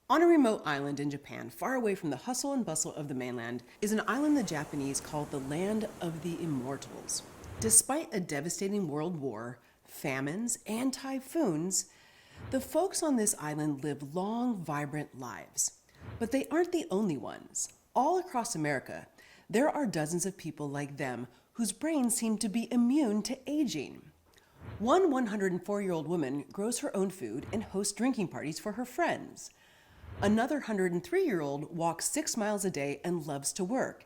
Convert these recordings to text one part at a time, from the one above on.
On a remote island in Japan, far away from the hustle and bustle of the mainland, is an island the Japanese call the Land of the Immortals. Despite a devastating world war, famines, and typhoons, the folks on this island live long, vibrant lives. But they aren't the only ones. All across America, there are dozens of people like them whose brains seem to be immune to aging. One 104-year-old woman grows her own food and hosts drinking parties for her friends. Another 103-year-old walks 6 miles a day and loves to work.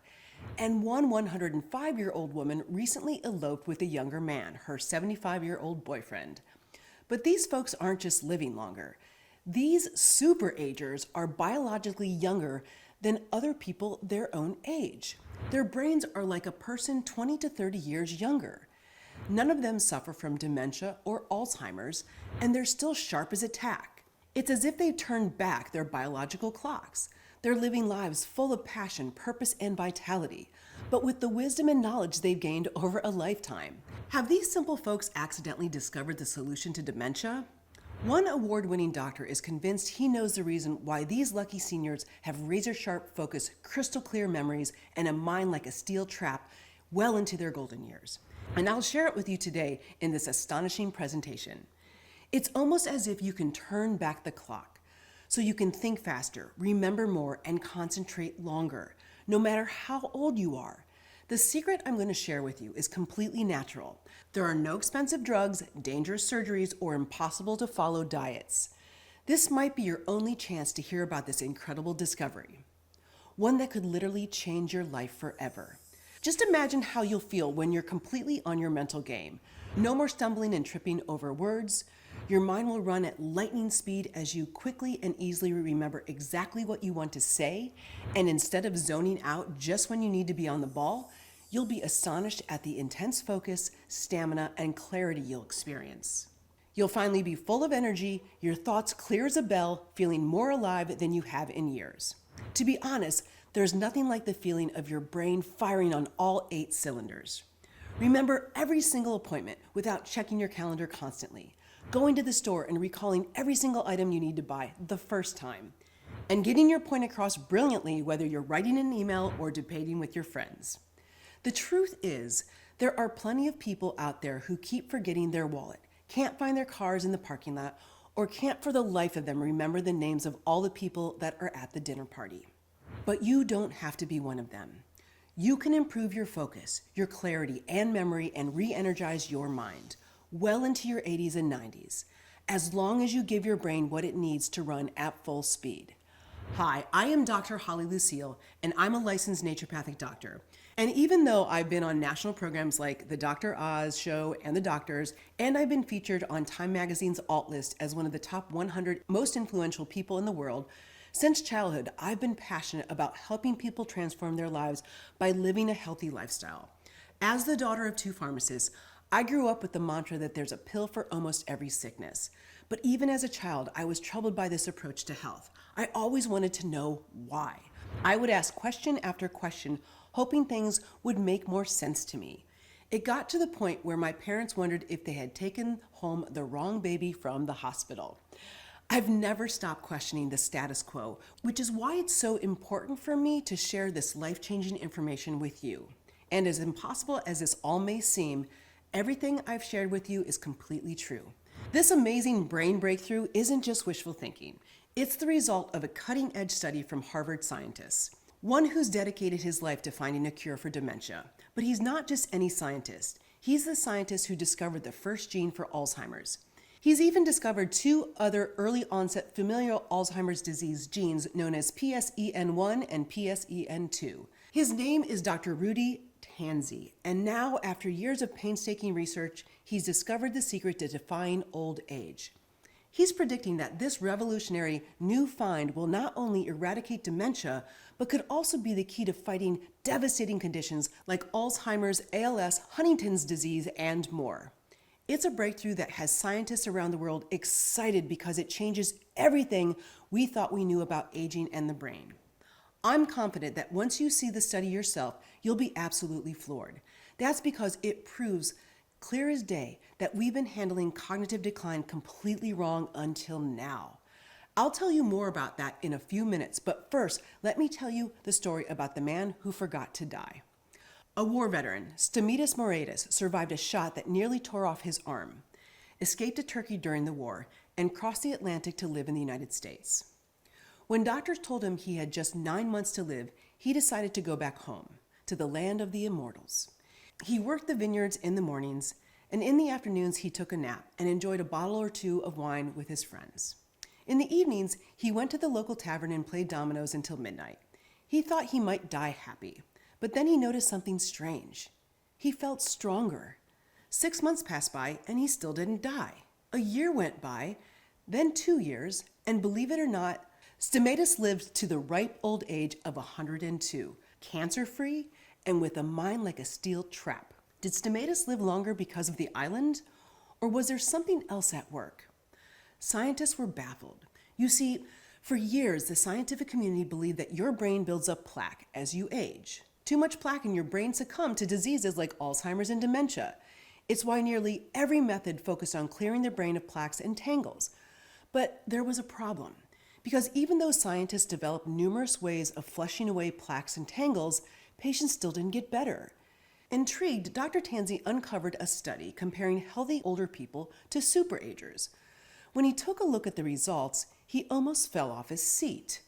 And one 105-year-old woman recently eloped with a younger man, her 75-year-old boyfriend. But these folks aren't just living longer. These super-agers are biologically younger than other people their own age. Their brains are like a person 20 to 30 years younger. None of them suffer from dementia or Alzheimer's, and they're still sharp as a tack. It's as if they've turned back their biological clocks. They're living lives full of passion, purpose, and vitality, but with the wisdom and knowledge they've gained over a lifetime. Have these simple folks accidentally discovered the solution to dementia? One award-winning doctor is convinced he knows the reason why these lucky seniors have razor-sharp focus, crystal-clear memories, and a mind like a steel trap well into their golden years. And I'll share it with you today in this astonishing presentation. It's almost as if you can turn back the clock so you can think faster, remember more, and concentrate longer, no matter how old you are. The secret I'm going to share with you is completely natural. There are no expensive drugs, dangerous surgeries, or impossible to follow diets. This might be your only chance to hear about this incredible discovery, one that could literally change your life forever. Just imagine how you'll feel when you're completely on your mental game. No more stumbling and tripping over words. Your mind will run at lightning speed as you quickly and easily remember exactly what you want to say, and instead of zoning out just when you need to be on the ball, you'll be astonished at the intense focus, stamina, and clarity you'll experience. You'll finally be full of energy, your thoughts clear as a bell, feeling more alive than you have in years. To be honest, there's nothing like the feeling of your brain firing on all 8 cylinders. Remember every single appointment without checking your calendar constantly, going to the store and recalling every single item you need to buy the first time, and getting your point across brilliantly whether you're writing an email or debating with your friends. The truth is, there are plenty of people out there who keep forgetting their wallet, can't find their cars in the parking lot, or can't for the life of them remember the names of all the people that are at the dinner party. But you don't have to be one of them. You can improve your focus, your clarity, and memory and re-energize your mind well into your 80s and 90s, as long as you give your brain what it needs to run at full speed. Hi, I am Dr. Holly Lucille, and I'm a licensed naturopathic doctor. And even though I've been on national programs like the Dr. Oz Show and The Doctors, and I've been featured on Time Magazine's Alt List as one of the top 100 most influential people in the world, since childhood, I've been passionate about helping people transform their lives by living a healthy lifestyle. As the daughter of 2 pharmacists, I grew up with the mantra that there's a pill for almost every sickness. But even as a child, I was troubled by this approach to health. I always wanted to know why. I would ask question after question, hoping things would make more sense to me. It got to the point where my parents wondered if they had taken home the wrong baby from the hospital. I've never stopped questioning the status quo, which is why it's so important for me to share this life-changing information with you. And as impossible as this all may seem, everything I've shared with you is completely true. This amazing brain breakthrough isn't just wishful thinking. It's the result of a cutting-edge study from Harvard scientists, one who's dedicated his life to finding a cure for dementia. But he's not just any scientist. He's the scientist who discovered the first gene for Alzheimer's. He's even discovered 2 other early-onset familial Alzheimer's disease genes known as PSEN1 and PSEN2. His name is Dr. Rudy Tanzi, and now, after years of painstaking research, he's discovered the secret to defying old age. He's predicting that this revolutionary new find will not only eradicate dementia, but could also be the key to fighting devastating conditions like Alzheimer's, ALS, Huntington's disease, and more. It's a breakthrough that has scientists around the world excited because it changes everything we thought we knew about aging and the brain. I'm confident that once you see the study yourself, you'll be absolutely floored. That's because it proves clear as day that we've been handling cognitive decline completely wrong until now. I'll tell you more about that in a few minutes, but first, let me tell you the story about the man who forgot to die. A war veteran, Stamitis Moretus, survived a shot that nearly tore off his arm, escaped to Turkey during the war, and crossed the Atlantic to live in the United States. When doctors told him he had just 9 months to live, he decided to go back home, to the land of the immortals. He worked the vineyards in the mornings, and in the afternoons he took a nap and enjoyed a bottle or two of wine with his friends. In the evenings, he went to the local tavern and played dominoes until midnight. He thought he might die happy, but then he noticed something strange. He felt stronger. 6 months passed by, and he still didn't die. A year went by, then 2 years, and believe it or not, Stamatis lived to the ripe old age of 102, cancer-free, and with a mind like a steel trap. Did Stamatis live longer because of the island, or was there something else at work? Scientists were baffled. You see, for years, the scientific community believed that your brain builds up plaque as you age. Too much plaque in your brain succumbs to diseases like Alzheimer's and dementia. It's why nearly every method focused on clearing the brain of plaques and tangles. But there was a problem. Because even though scientists developed numerous ways of flushing away plaques and tangles, patients still didn't get better. Intrigued, Dr. Tansey uncovered a study comparing healthy older people to superagers. When he took a look at the results, he almost fell off his seat.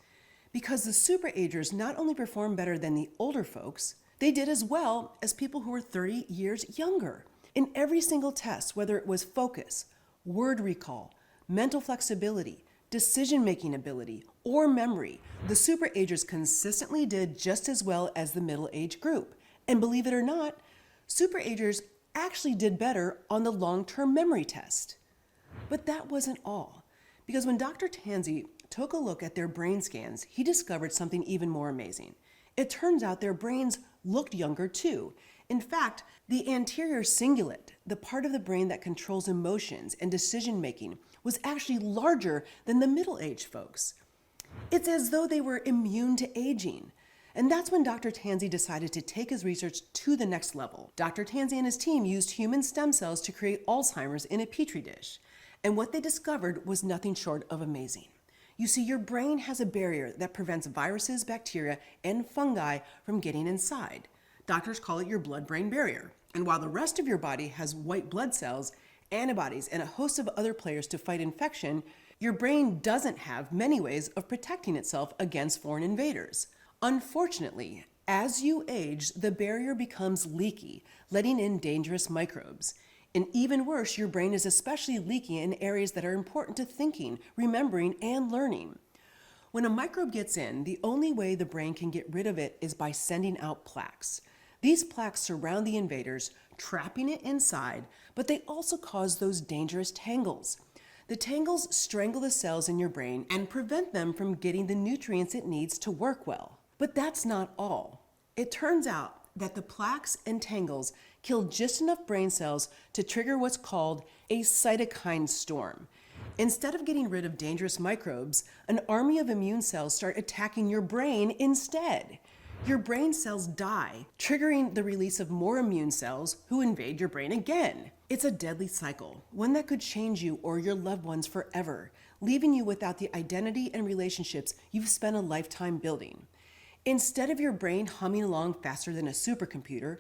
Because the superagers not only performed better than the older folks, they did as well as people who were 30 years younger. In every single test, whether it was focus, word recall, mental flexibility, decision-making ability, or memory, the superagers consistently did just as well as the middle-age group. And believe it or not, superagers actually did better on the long-term memory test. But that wasn't all, because when Dr. Tansey took a look at their brain scans, he discovered something even more amazing. It turns out their brains looked younger too. In fact, the anterior cingulate, the part of the brain that controls emotions and decision-making, was actually larger than the middle-aged folks. It's as though they were immune to aging. And that's when Dr. Tansey decided to take his research to the next level. Dr. Tansey and his team used human stem cells to create Alzheimer's in a petri dish. And what they discovered was nothing short of amazing. You see, your brain has a barrier that prevents viruses, bacteria, and fungi from getting inside. Doctors call it your blood-brain barrier. And while the rest of your body has white blood cells, antibodies, and a host of other players to fight infection, your brain doesn't have many ways of protecting itself against foreign invaders. Unfortunately, as you age, the barrier becomes leaky, letting in dangerous microbes. And even worse, your brain is especially leaky in areas that are important to thinking, remembering, and learning. When a microbe gets in, the only way the brain can get rid of it is by sending out plaques. These plaques surround the invaders, trapping it inside, but they also cause those dangerous tangles. The tangles strangle the cells in your brain and prevent them from getting the nutrients it needs to work well. But that's not all. It turns out that the plaques and tangles kill just enough brain cells to trigger what's called a cytokine storm. Instead of getting rid of dangerous microbes, an army of immune cells start attacking your brain instead. Your brain cells die, triggering the release of more immune cells who invade your brain again. It's a deadly cycle, one that could change you or your loved ones forever, leaving you without the identity and relationships you've spent a lifetime building. Instead of your brain humming along faster than a supercomputer,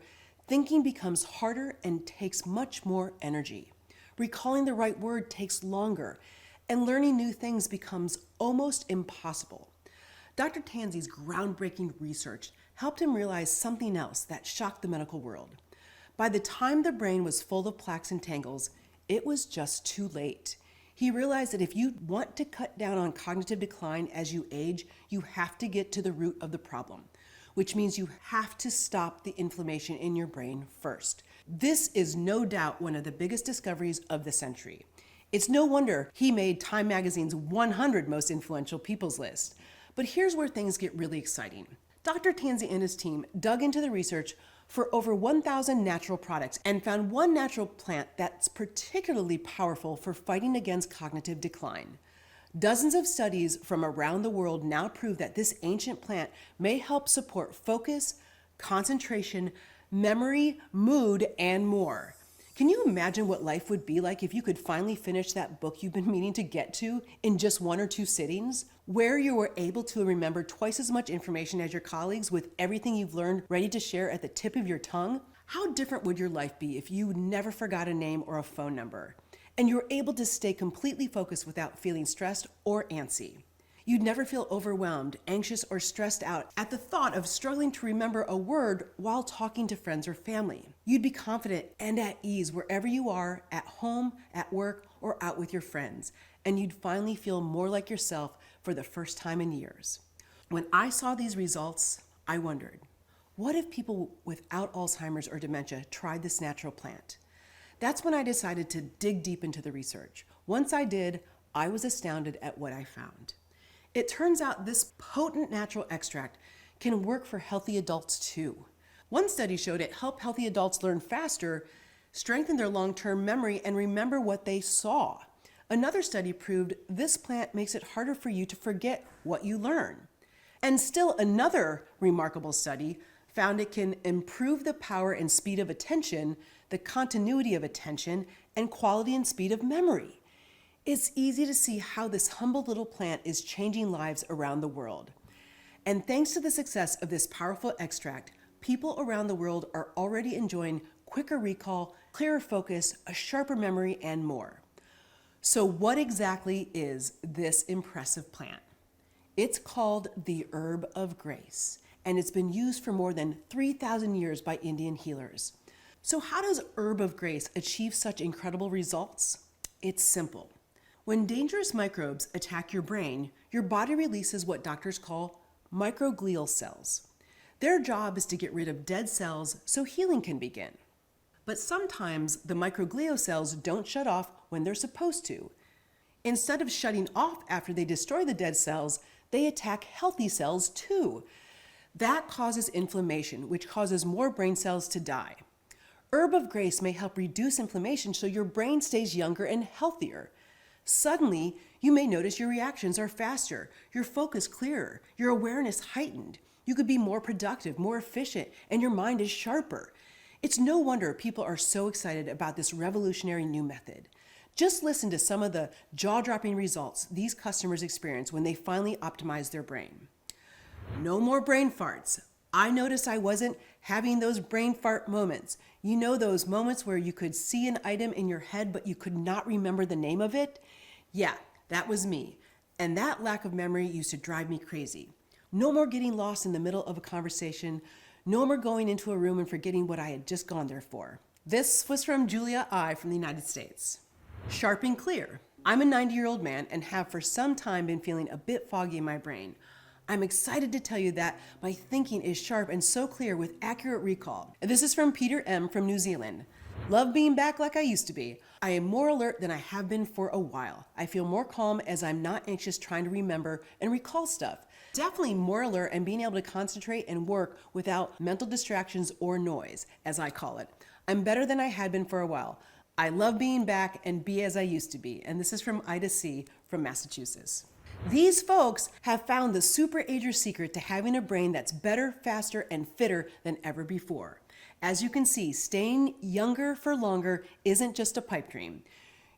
thinking becomes harder and takes much more energy. Recalling the right word takes longer, and learning new things becomes almost impossible. Dr. Tansey's groundbreaking research helped him realize something else that shocked the medical world. By the time the brain was full of plaques and tangles, it was just too late. He realized that if you want to cut down on cognitive decline as you age, you have to get to the root of the problem, which means you have to stop the inflammation in your brain first. This is no doubt one of the biggest discoveries of the century. It's no wonder he made Time magazine's 100 most influential people's list. But here's where things get really exciting. Dr. Tansey and his team dug into the research for over 1,000 natural products and found one natural plant that's particularly powerful for fighting against cognitive decline. Dozens of studies from around the world now prove that this ancient plant may help support focus, concentration, memory, mood, and more. Can you imagine what life would be like if you could finally finish that book you've been meaning to get to in just 1 or 2 sittings? Where you were able to remember twice as much information as your colleagues with everything you've learned ready to share at the tip of your tongue? How different would your life be if you never forgot a name or a phone number, and you were able to stay completely focused without feeling stressed or antsy? You'd never feel overwhelmed, anxious, or stressed out at the thought of struggling to remember a word while talking to friends or family. You'd be confident and at ease wherever you are, at home, at work, or out with your friends, and you'd finally feel more like yourself for the first time in years. When I saw these results, I wondered, what if people without Alzheimer's or dementia tried this natural plant? That's when I decided to dig deep into the research. Once I did, I was astounded at what I found. It turns out this potent natural extract can work for healthy adults too. One study showed it helped healthy adults learn faster, strengthen their long-term memory, and remember what they saw. Another study proved this plant makes it harder for you to forget what you learn. And still another remarkable study found it can improve the power and speed of attention, the continuity of attention, and quality and speed of memory. It's easy to see how this humble little plant is changing lives around the world. And thanks to the success of this powerful extract, people around the world are already enjoying quicker recall, clearer focus, a sharper memory, and more. So what exactly is this impressive plant? It's called the herb of grace, and it's been used for more than 3,000 years by Indian healers. So how does herb of grace achieve such incredible results? It's simple. When dangerous microbes attack your brain, your body releases what doctors call microglial cells. Their job is to get rid of dead cells so healing can begin. But sometimes the microglial cells don't shut off when they're supposed to. Instead of shutting off after they destroy the dead cells, they attack healthy cells too. That causes inflammation, which causes more brain cells to die. Herb of grace may help reduce inflammation so your brain stays younger and healthier. Suddenly, you may notice your reactions are faster, your focus clearer, your awareness heightened. You could be more productive, more efficient, and your mind is sharper. It's no wonder people are so excited about this revolutionary new method. Just listen to some of the jaw-dropping results these customers experience when they finally optimize their brain. No more brain farts. I noticed I wasn't having those brain fart moments. You know those moments where you could see an item in your head but you could not remember the name of it? Yeah, that was me. And that lack of memory used to drive me crazy. No more getting lost in the middle of a conversation. No more going into a room and forgetting what I had just gone there for. This was from Julia I. from the United States. Sharp and clear. I'm a 90-year-old man and have for some time been feeling a bit foggy in my brain. I'm excited to tell you that my thinking is sharp and so clear with accurate recall. This is from Peter M. from New Zealand. Love being back like I used to be. I am more alert than I have been for a while. I feel more calm as I'm not anxious trying to remember and recall stuff. Definitely more alert and being able to concentrate and work without mental distractions or noise, as I call it. I'm better than I had been for a while. I love being back and be as I used to be. And this is from Ida C. from Massachusetts. These folks have found the super ager secret to having a brain that's better, faster, and fitter than ever before. As you can see, staying younger for longer isn't just a pipe dream.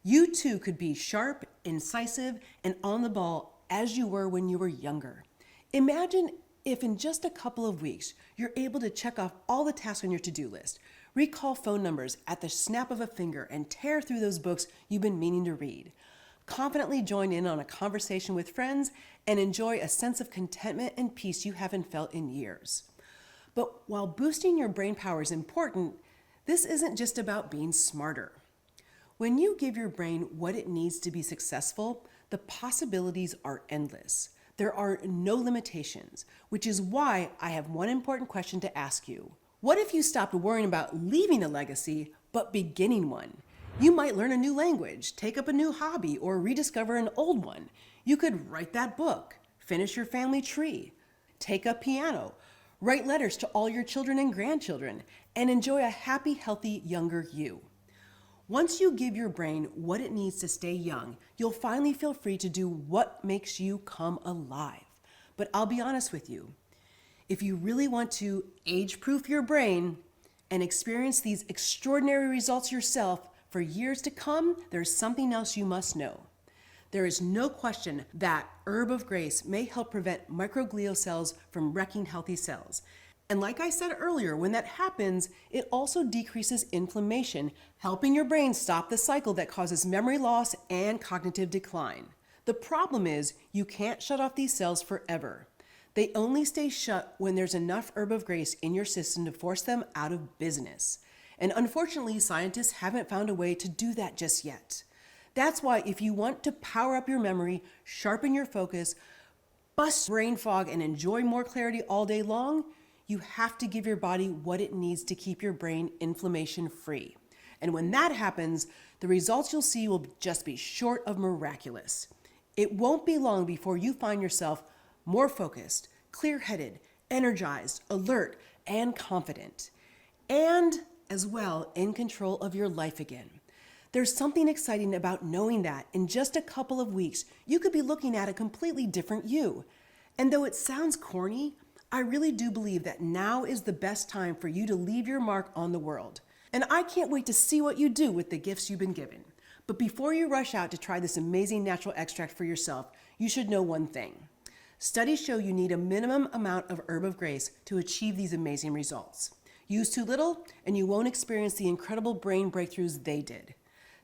You too could be sharp, incisive, and on the ball as you were when you were younger. Imagine if in just a couple of weeks, you're able to check off all the tasks on your to-do list, recall phone numbers at the snap of a finger, and tear through those books you've been meaning to read. Confidently join in on a conversation with friends and enjoy a sense of contentment and peace you haven't felt in years. But while boosting your brain power is important, this isn't just about being smarter. When you give your brain what it needs to be successful, the possibilities are endless. There are no limitations, which is why I have one important question to ask you. What if you stopped worrying about leaving a legacy, but beginning one? You might learn a new language, take up a new hobby, or rediscover an old one. You could write that book, finish your family tree, take up piano, write letters to all your children and grandchildren, and enjoy a happy, healthy, younger you. Once you give your brain what it needs to stay young, you'll finally feel free to do what makes you come alive. But I'll be honest with you, if you really want to age-proof your brain, and experience these extraordinary results yourself for years to come, there's something else you must know. There is no question that Herb of Grace may help prevent microglial cells from wrecking healthy cells. And like I said earlier, when that happens, it also decreases inflammation, helping your brain stop the cycle that causes memory loss and cognitive decline. The problem is you can't shut off these cells forever. They only stay shut when there's enough Herb of Grace in your system to force them out of business. And unfortunately, scientists haven't found a way to do that just yet. That's why if you want to power up your memory, sharpen your focus, bust brain fog, and enjoy more clarity all day long, you have to give your body what it needs to keep your brain inflammation free. And when that happens, the results you'll see will just be short of miraculous. It won't be long before you find yourself more focused, clear-headed, energized, alert, and confident. And as well, in control of your life again. There's something exciting about knowing that in just a couple of weeks, you could be looking at a completely different you. And though it sounds corny, I really do believe that now is the best time for you to leave your mark on the world. And I can't wait to see what you do with the gifts you've been given. But before you rush out to try this amazing natural extract for yourself, you should know one thing. Studies show you need a minimum amount of Herb of Grace to achieve these amazing results. Use too little, and you won't experience the incredible brain breakthroughs they did.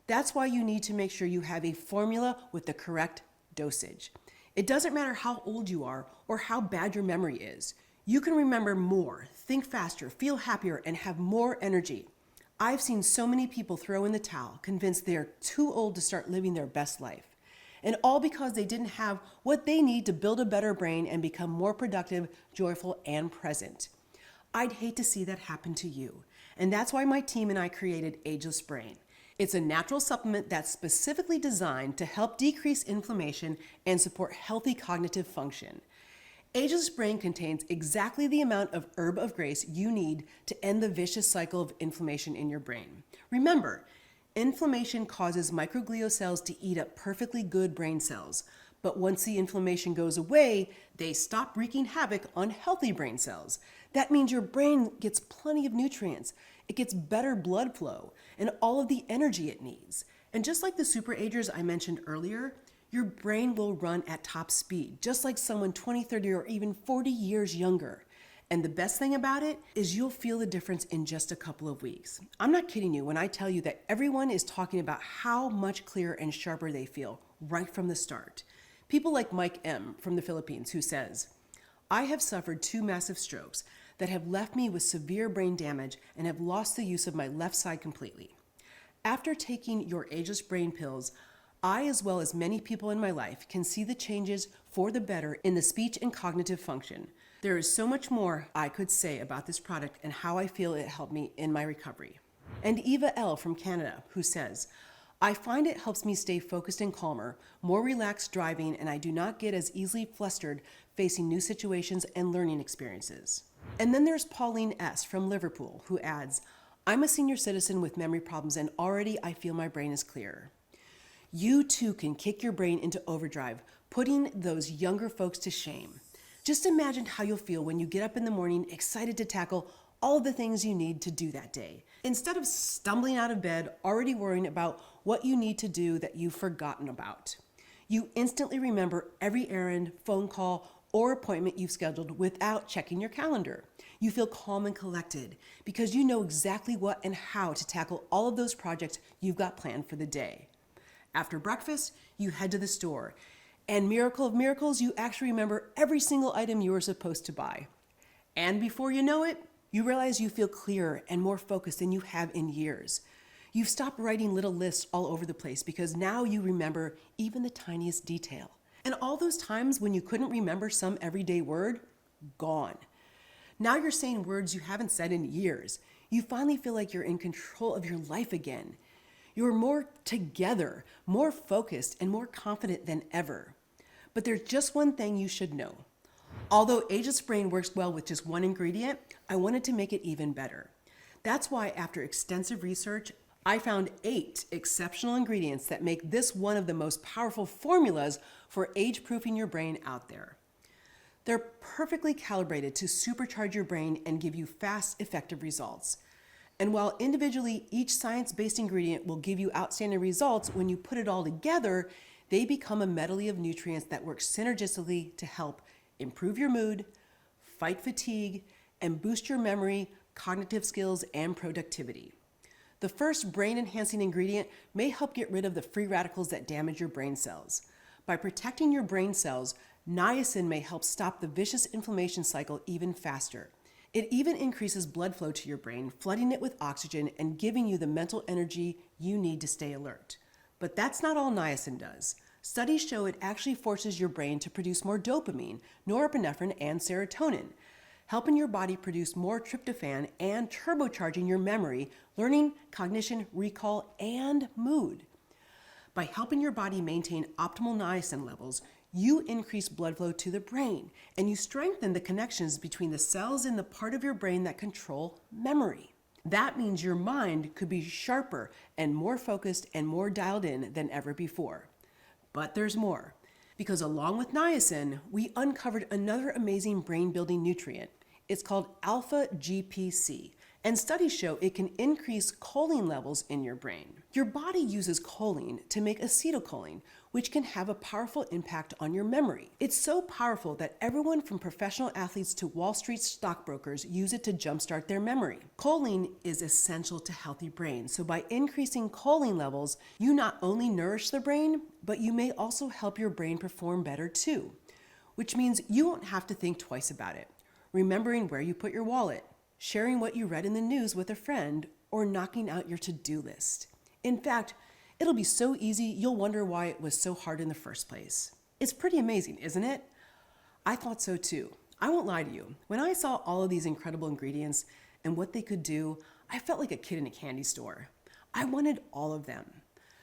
That's why you need to make sure you have a formula with the correct dosage. It doesn't matter how old you are or how bad your memory is. You can remember more, think faster, feel happier, and have more energy. I've seen so many people throw in the towel, convinced they're too old to start living their best life. And all because they didn't have what they need to build a better brain and become more productive, joyful, and present. I'd hate to see that happen to you. And that's why my team and I created Ageless Brain. It's a natural supplement that's specifically designed to help decrease inflammation and support healthy cognitive function. Ageless Brain contains exactly the amount of Herb of Grace you need to end the vicious cycle of inflammation in your brain. Remember, inflammation causes microglial cells to eat up perfectly good brain cells. But once the inflammation goes away, they stop wreaking havoc on healthy brain cells. That means your brain gets plenty of nutrients. It gets better blood flow and all of the energy it needs. And just like the superagers I mentioned earlier, your brain will run at top speed, just like someone 20, 30, or even 40 years younger. And the best thing about it is you'll feel the difference in just a couple of weeks. I'm not kidding you when I tell you that everyone is talking about how much clearer and sharper they feel right from the start. People like Mike M. from the Philippines, who says, "I have suffered 2 massive strokes that have left me with severe brain damage and have lost the use of my left side completely. After taking your Ageless Brain pills, I, as well as many people in my life, can see the changes for the better in the speech and cognitive function. There is so much more I could say about this product and how I feel it helped me in my recovery." And Eva L. from Canada, who says, "I find it helps me stay focused and calmer, more relaxed driving, and I do not get as easily flustered facing new situations and learning experiences." And then there's Pauline S. from Liverpool, who adds, "I'm a senior citizen with memory problems and already I feel my brain is clearer." You too can kick your brain into overdrive, putting those younger folks to shame. Just imagine how you'll feel when you get up in the morning excited to tackle all of the things you need to do that day, instead of stumbling out of bed already worrying about what you need to do that you've forgotten about. You instantly remember every errand, phone call, or appointment you've scheduled without checking your calendar. You feel calm and collected because you know exactly what and how to tackle all of those projects you've got planned for the day. After breakfast, you head to the store, and miracle of miracles, you actually remember every single item you were supposed to buy. And before you know it, you realize you feel clearer and more focused than you have in years. You've stopped writing little lists all over the place because now you remember even the tiniest detail. And all those times when you couldn't remember some everyday word, gone. Now you're saying words you haven't said in years. You finally feel like you're in control of your life again. You're more together, more focused, and more confident than ever. But there's just one thing you should know. Although Ageless Brain works well with just one ingredient, I wanted to make it even better. That's why after extensive research, I found 8 exceptional ingredients that make this one of the most powerful formulas for age-proofing your brain out there. They're perfectly calibrated to supercharge your brain and give you fast, effective results. And while individually each science-based ingredient will give you outstanding results, when you put it all together, they become a medley of nutrients that work synergistically to help improve your mood, fight fatigue, and boost your memory, cognitive skills, and productivity. The first brain-enhancing ingredient may help get rid of the free radicals that damage your brain cells. By protecting your brain cells, niacin may help stop the vicious inflammation cycle even faster. It even increases blood flow to your brain, flooding it with oxygen and giving you the mental energy you need to stay alert. But that's not all niacin does. Studies show it actually forces your brain to produce more dopamine, norepinephrine, and serotonin, helping your body produce more tryptophan and turbocharging your memory, learning, cognition, recall, and mood. By helping your body maintain optimal niacin levels, you increase blood flow to the brain, and you strengthen the connections between the cells in the part of your brain that control memory. That means your mind could be sharper and more focused and more dialed in than ever before. But there's more, because along with niacin, we uncovered another amazing brain-building nutrient. It's called alpha-GPC, and studies show it can increase choline levels in your brain. Your body uses choline to make acetylcholine, which can have a powerful impact on your memory. It's so powerful that everyone from professional athletes to Wall Street stockbrokers use it to jumpstart their memory. Choline is essential to healthy brains, so by increasing choline levels, you not only nourish the brain, but you may also help your brain perform better too, which means you won't have to think twice about it. Remembering where you put your wallet, sharing what you read in the news with a friend, or knocking out your to-do list. In fact, it'll be so easy you'll wonder why it was so hard in the first place. It's pretty amazing, isn't it? I thought so too. I won't lie to you. When I saw all of these incredible ingredients and what they could do, I felt like a kid in a candy store. I wanted all of them.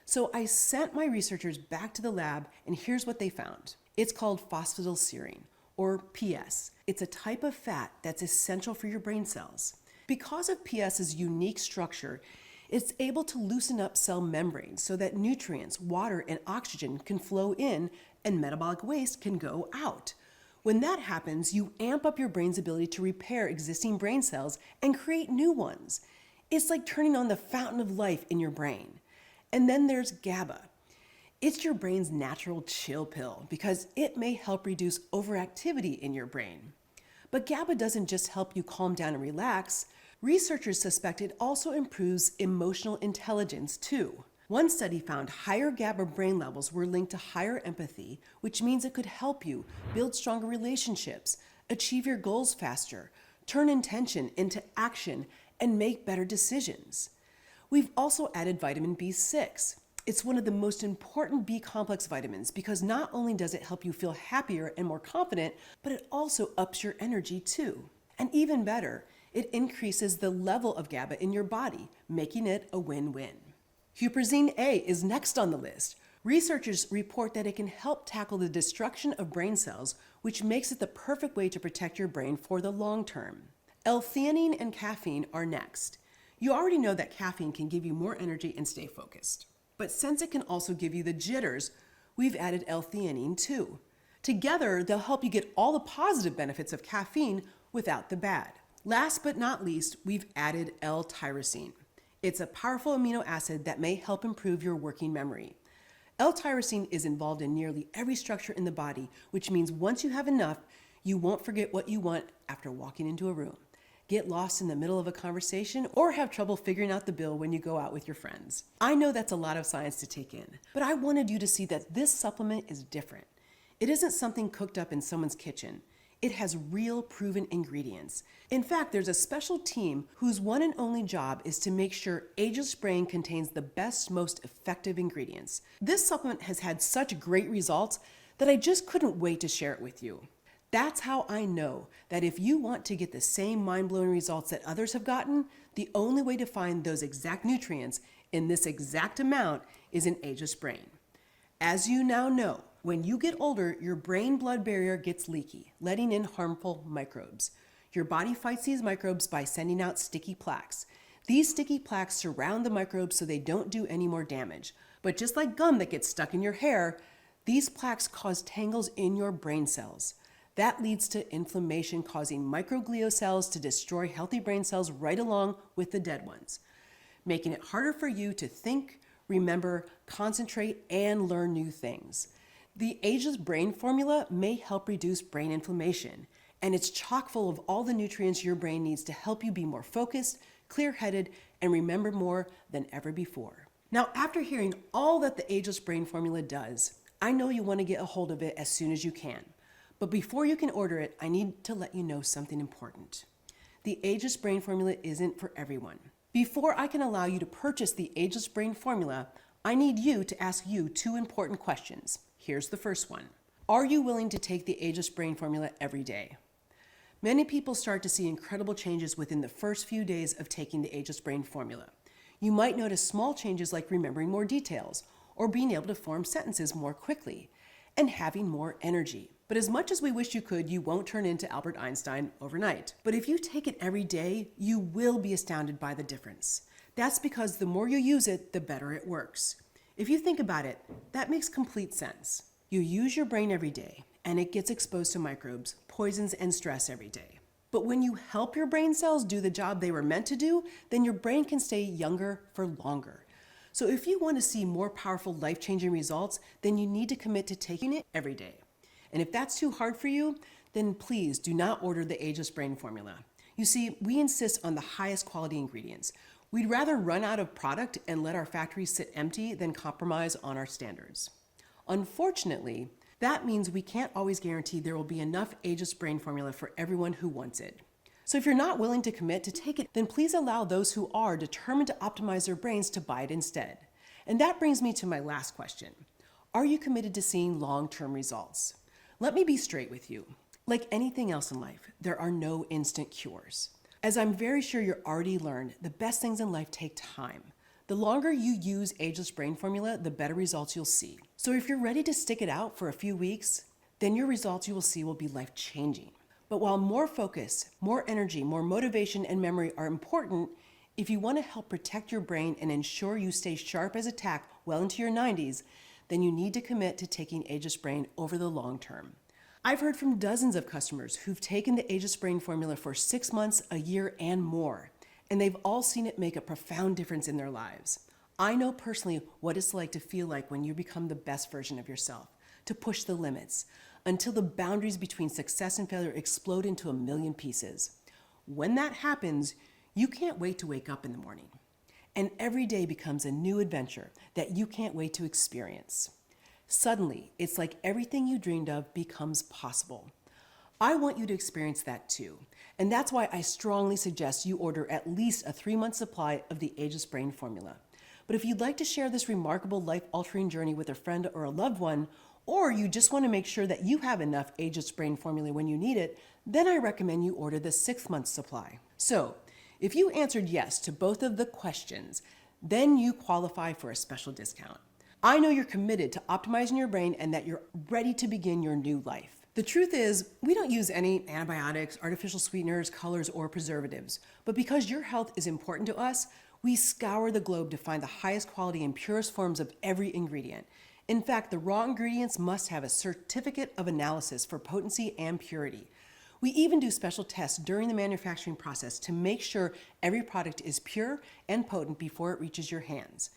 So I sent my researchers back to the lab, and here's what they found. It's called phosphatidylserine, or PS. It's a type of fat that's essential for your brain cells. Because of PS's unique structure, it's able to loosen up cell membranes so that nutrients, water, and oxygen can flow in and metabolic waste can go out. When that happens, you amp up your brain's ability to repair existing brain cells and create new ones. It's like turning on the fountain of life in your brain. And then there's GABA. It's your brain's natural chill pill because it may help reduce overactivity in your brain. But GABA doesn't just help you calm down and relax. Researchers suspect it also improves emotional intelligence too. One study found higher GABA brain levels were linked to higher empathy, which means it could help you build stronger relationships, achieve your goals faster, turn intention into action, and make better decisions. We've also added vitamin B6. It's one of the most important B-complex vitamins because not only does it help you feel happier and more confident, but it also ups your energy too. And even better, it increases the level of GABA in your body, making it a win-win. Huperzine A is next on the list. Researchers report that it can help tackle the destruction of brain cells, which makes it the perfect way to protect your brain for the long term. L-theanine and caffeine are next. You already know that caffeine can give you more energy and stay focused. But since it can also give you the jitters, we've added L-theanine too. Together, they'll help you get all the positive benefits of caffeine without the bad. Last but not least, we've added L-tyrosine. It's a powerful amino acid that may help improve your working memory. L-tyrosine is involved in nearly every structure in the body, which means once you have enough, you won't forget what you want after walking into a room, get lost in the middle of a conversation, or have trouble figuring out the bill when you go out with your friends. I know that's a lot of science to take in, but I wanted you to see that this supplement is different. It isn't something cooked up in someone's kitchen. It has real proven ingredients. In fact, there's a special team whose one and only job is to make sure Ageless Brain contains the best, most effective ingredients. This supplement has had such great results that I just couldn't wait to share it with you. That's how I know that if you want to get the same mind-blowing results that others have gotten, the only way to find those exact nutrients in this exact amount is in Ageless Brain. As you now know, when you get older, your brain-blood barrier gets leaky, letting in harmful microbes. Your body fights these microbes by sending out sticky plaques. These sticky plaques surround the microbes so they don't do any more damage. But just like gum that gets stuck in your hair, these plaques cause tangles in your brain cells. That leads to inflammation, causing microglial cells to destroy healthy brain cells right along with the dead ones, making it harder for you to think, remember, concentrate, and learn new things. The Ageless Brain Formula may help reduce brain inflammation, and it's chock full of all the nutrients your brain needs to help you be more focused, clear-headed, and remember more than ever before. Now, after hearing all that the Ageless Brain Formula does, I know you want to get a hold of it as soon as you can. But before you can order it, I need to let you know something important. The Ageless Brain Formula isn't for everyone. Before I can allow you to purchase the Ageless Brain Formula, I need you to ask you 2 important questions. Here's the first one. Are you willing to take the Ageless Brain Formula every day? Many people start to see incredible changes within the first few days of taking the Ageless Brain Formula. You might notice small changes like remembering more details, or being able to form sentences more quickly, and having more energy. But as much as we wish you could, you won't turn into Albert Einstein overnight. But if you take it every day, you will be astounded by the difference. That's because the more you use it, the better it works. If you think about it, that makes complete sense. You use your brain every day, and it gets exposed to microbes, poisons, and stress every day. But when you help your brain cells do the job they were meant to do, then your brain can stay younger for longer. So if you want to see more powerful, life-changing results, then you need to commit to taking it every day. And if that's too hard for you, then please do not order the Ageless Brain Formula. You see, we insist on the highest quality ingredients. We'd rather run out of product and let our factories sit empty than compromise on our standards. Unfortunately, that means we can't always guarantee there will be enough Ageless Brain Formula for everyone who wants it. So if you're not willing to commit to take it, then please allow those who are determined to optimize their brains to buy it instead. And that brings me to my last question. Are you committed to seeing long-term results? Let me be straight with you. Like anything else in life, there are no instant cures. As I'm very sure you're already learned, the best things in life take time. The longer you use Ageless Brain Formula, the better results you'll see. So if you're ready to stick it out for a few weeks, then your results you will see will be life-changing. But while more focus, more energy, more motivation, and memory are important, if you want to help protect your brain and ensure you stay sharp as a tack well into your 90s, then you need to commit to taking Ageless Brain over the long term. I've heard from dozens of customers who've taken the Ageless Brain Formula for 6 months, a year, and more, and they've all seen it make a profound difference in their lives. I know personally what it's like to feel like when you become the best version of yourself, to push the limits, until the boundaries between success and failure explode into a million pieces. When that happens, you can't wait to wake up in the morning. And every day becomes a new adventure that you can't wait to experience. Suddenly, it's like everything you dreamed of becomes possible. I want you to experience that too. And that's why I strongly suggest you order at least a 3-month supply of the Ageless Brain Formula. But if you'd like to share this remarkable life-altering journey with a friend or a loved one, or you just want to make sure that you have enough Ageless Brain Formula when you need it, then I recommend you order the 6-month supply. So, if you answered yes to both of the questions, then you qualify for a special discount. I know you're committed to optimizing your brain and that you're ready to begin your new life. The truth is, we don't use any antibiotics, artificial sweeteners, colors, or preservatives. But because your health is important to us, we scour the globe to find the highest quality and purest forms of every ingredient. In fact, the raw ingredients must have a certificate of analysis for potency and purity. We even do special tests during the manufacturing process to make sure every product is pure and potent before it reaches your hands.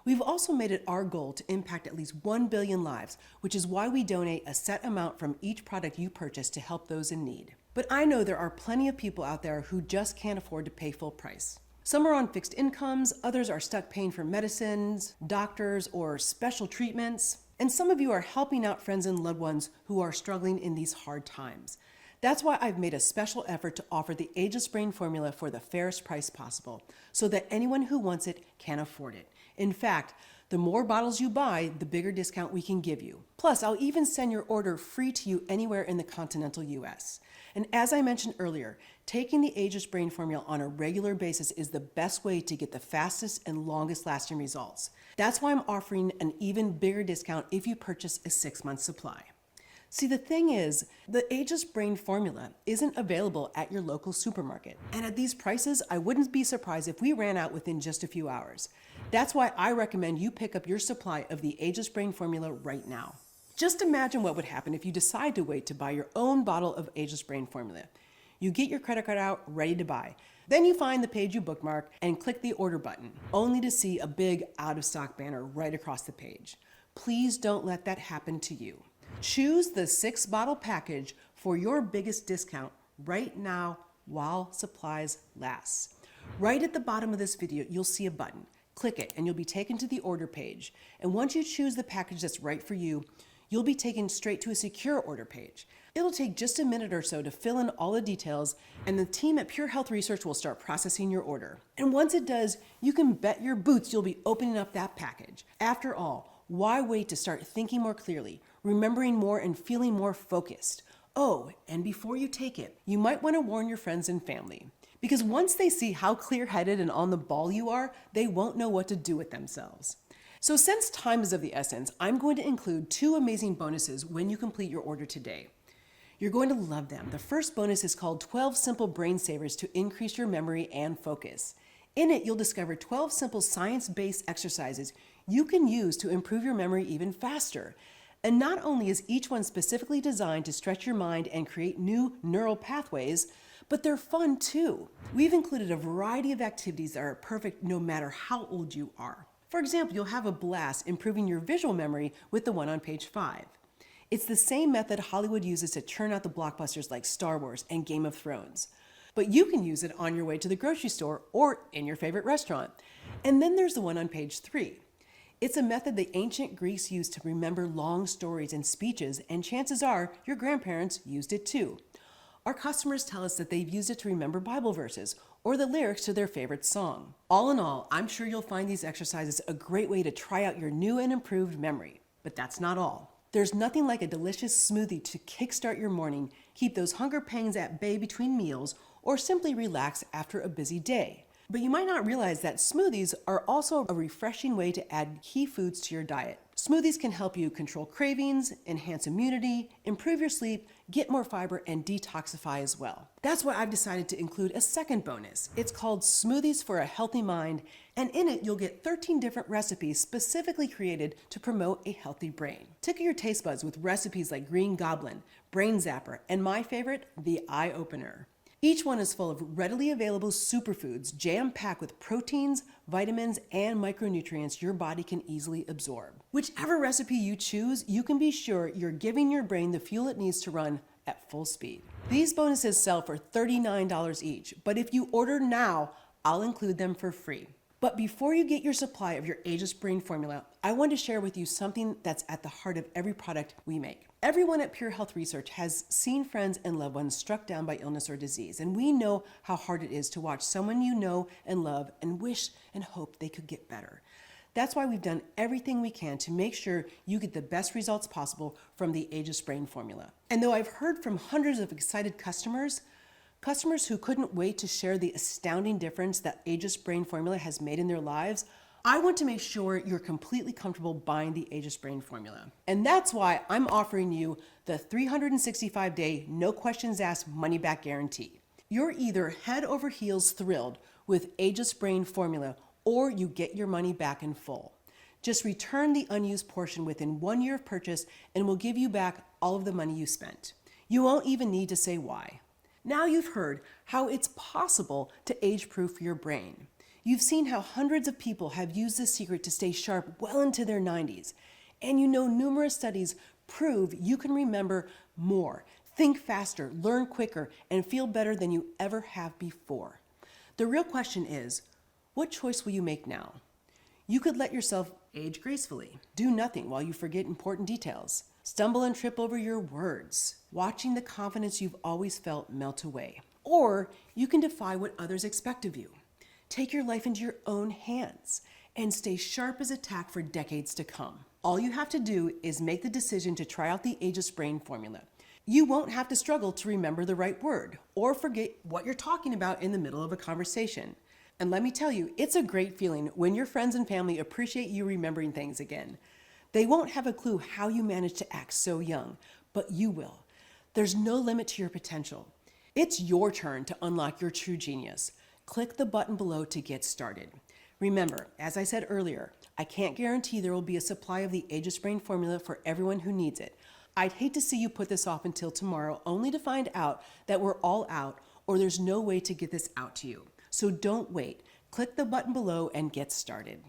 We've also made it our goal to impact at least 1 billion lives, which is why we donate a set amount from each product you purchase to help those in need. But I know there are plenty of people out there who just can't afford to pay full price. Some are on fixed incomes, others are stuck paying for medicines, doctors, or special treatments, and some of you are helping out friends and loved ones who are struggling in these hard times. That's why I've made a special effort to offer the Ageless Brain Formula for the fairest price possible, so that anyone who wants it can afford it. In fact, the more bottles you buy, the bigger discount we can give you. Plus, I'll even send your order free to you anywhere in the continental US. And as I mentioned earlier, taking the Ageless Brain Formula on a regular basis is the best way to get the fastest and longest lasting results. That's why I'm offering an even bigger discount if you purchase a 6-month supply. See, the thing is, the Ageless Brain Formula isn't available at your local supermarket. And at these prices, I wouldn't be surprised if we ran out within just a few hours. That's why I recommend you pick up your supply of the Ageless Brain Formula right now. Just imagine what would happen if you decide to wait to buy your own bottle of Ageless Brain formula. You get your credit card out, ready to buy. Then you find the page you bookmark and click the order button, only to see a big out of stock banner right across the page. Please don't let that happen to you. Choose the 6-bottle package for your biggest discount right now while supplies last. Right at the bottom of this video, you'll see a button. Click it and you'll be taken to the order page. And once you choose the package that's right for you, you'll be taken straight to a secure order page. It'll take just a minute or so to fill in all the details, and the team at Pure Health Research will start processing your order. And once it does, you can bet your boots you'll be opening up that package. After all, why wait to start thinking more clearly, remembering more, and feeling more focused? Oh, and before you take it, you might want to warn your friends and family. Because once they see how clear-headed and on the ball you are, they won't know what to do with themselves. So since time is of the essence, I'm going to include 2 amazing bonuses when you complete your order today. You're going to love them. The first bonus is called 12 Simple Brain Savers to increase your memory and focus. In it, you'll discover 12 simple science-based exercises you can use to improve your memory even faster. And not only is each one specifically designed to stretch your mind and create new neural pathways, but they're fun too. We've included a variety of activities that are perfect no matter how old you are. For example, you'll have a blast improving your visual memory with the one on page 5. It's the same method Hollywood uses to churn out the blockbusters like Star Wars and Game of Thrones. But you can use it on your way to the grocery store or in your favorite restaurant. And then there's the one on page 3. It's a method the ancient Greeks used to remember long stories and speeches, and chances are your grandparents used it too. Our customers tell us that they've used it to remember Bible verses or the lyrics to their favorite song. All in all, I'm sure you'll find these exercises a great way to try out your new and improved memory. But that's not all. There's nothing like a delicious smoothie to kickstart your morning, keep those hunger pangs at bay between meals, or simply relax after a busy day. But you might not realize that smoothies are also a refreshing way to add key foods to your diet. Smoothies can help you control cravings, enhance immunity, improve your sleep, get more fiber, and detoxify as well. That's why I've decided to include a second bonus. It's called Smoothies for a Healthy Mind, and in it you'll get 13 different recipes specifically created to promote a healthy brain. Tickle your taste buds with recipes like Green Goblin, Brain Zapper, and my favorite, the Eye Opener. Each one is full of readily available superfoods, jam-packed with proteins, vitamins, and micronutrients your body can easily absorb. Whichever recipe you choose, you can be sure you're giving your brain the fuel it needs to run at full speed. These bonuses sell for $39 each, but if you order now, I'll include them for free. But before you get your supply of your Ageless Brain formula, I want to share with you something that's at the heart of every product we make. Everyone at Pure Health Research has seen friends and loved ones struck down by illness or disease, and we know how hard it is to watch someone you know and love and wish and hope they could get better. That's why we've done everything we can to make sure you get the best results possible from the Ageless Brain formula. And though I've heard from hundreds of excited customers who couldn't wait to share the astounding difference that Ageless Brain formula has made in their lives, I want to make sure you're completely comfortable buying the Ageless Brain formula. And that's why I'm offering you the 365-day, no questions asked money-back guarantee. You're either head over heels thrilled with Ageless Brain formula, or you get your money back in full. Just return the unused portion within 1 year of purchase, and we'll give you back all of the money you spent. You won't even need to say why. Now you've heard how it's possible to age-proof your brain. You've seen how hundreds of people have used this secret to stay sharp well into their 90s. And you know numerous studies prove you can remember more, think faster, learn quicker, and feel better than you ever have before. The real question is, what choice will you make now? You could let yourself age gracefully, do nothing while you forget important details, stumble and trip over your words, watching the confidence you've always felt melt away. Or you can defy what others expect of you. Take your life into your own hands and stay sharp as a tack for decades to come. All you have to do is make the decision to try out the Ageless Brain formula. You won't have to struggle to remember the right word or forget what you're talking about in the middle of a conversation. And let me tell you, it's a great feeling when your friends and family appreciate you remembering things again. They won't have a clue how you managed to act so young, but you will. There's no limit to your potential. It's your turn to unlock your true genius. Click the button below to get started. Remember, as I said earlier, I can't guarantee there will be a supply of the Aegis-Brain formula for everyone who needs it. I'd hate to see you put this off until tomorrow only to find out that we're all out or there's no way to get this out to you. So don't wait. Click the button below and get started.